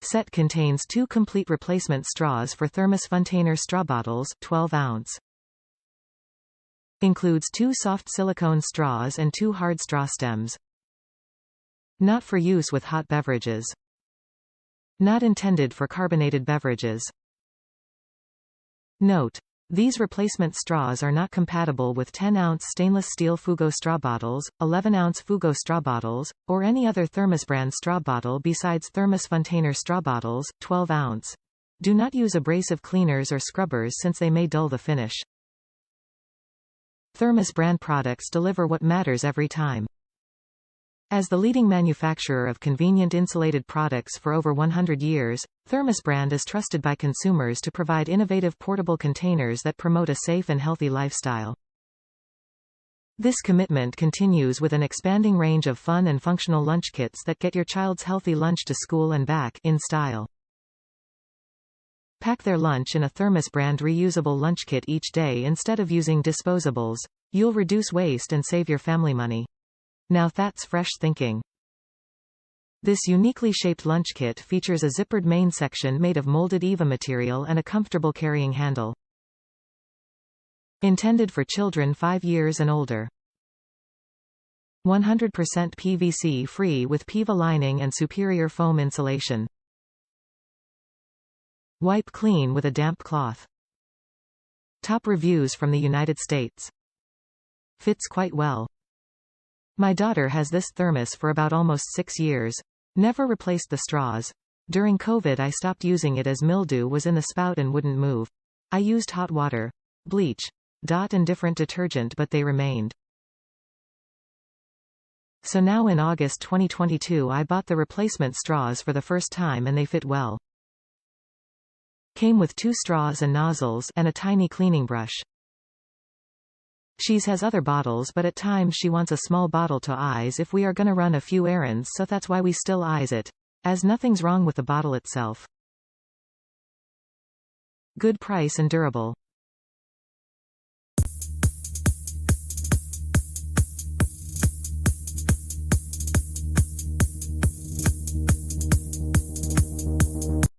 Set contains 2 complete replacement straws for THERMOS FUNTAINER Straw Bottles, 12 ounce. Includes 2 soft silicone straws and 2 hard straw stems. Not for use with hot beverages. Not intended for carbonated beverages. Note: these replacement straws are not compatible with 10-ounce stainless steel FOOGO straw bottles, 11-ounce FOOGO straw bottles, or any other THERMOS brand straw bottle besides THERMOS FUNTAINER Straw Bottles, 12 ounce. Do not use abrasive cleaners or scrubbers since they may dull the finish. THERMOS brand products deliver what matters every time. As the leading manufacturer of convenient insulated products for over 100 years, THERMOS brand is trusted by consumers to provide innovative portable containers that promote a safe and healthy lifestyle. This commitment continues with an expanding range of fun and functional lunch kits that get your child's healthy lunch to school and back in style. Pack their lunch in a THERMOS brand reusable lunch kit each day instead of using disposables. You'll reduce waste and save your family money. Now that's fresh thinking. This uniquely shaped lunch kit features a zippered main section made of molded PEVA material and a comfortable carrying handle. Intended for children 5 years and older. 100% PVC free with PEVA lining and superior foam insulation. Wipe clean with a damp cloth. Top reviews from the United States. Fits quite well. My daughter has this thermos for about almost 6 years. Never replaced the straws. During COVID I stopped using it as mildew was in the spout and wouldn't move. I used hot water, bleach, and different detergent but they remained. So now in August 2022 I bought the replacement straws for the first time and they fit well. Came with 2 straws and nozzles and a tiny cleaning brush. She has other bottles but at times she wants a small bottle to eyes if we are gonna run a few errands, so that's why we still eyes it, as nothing's wrong with the bottle itself. Good price and durable.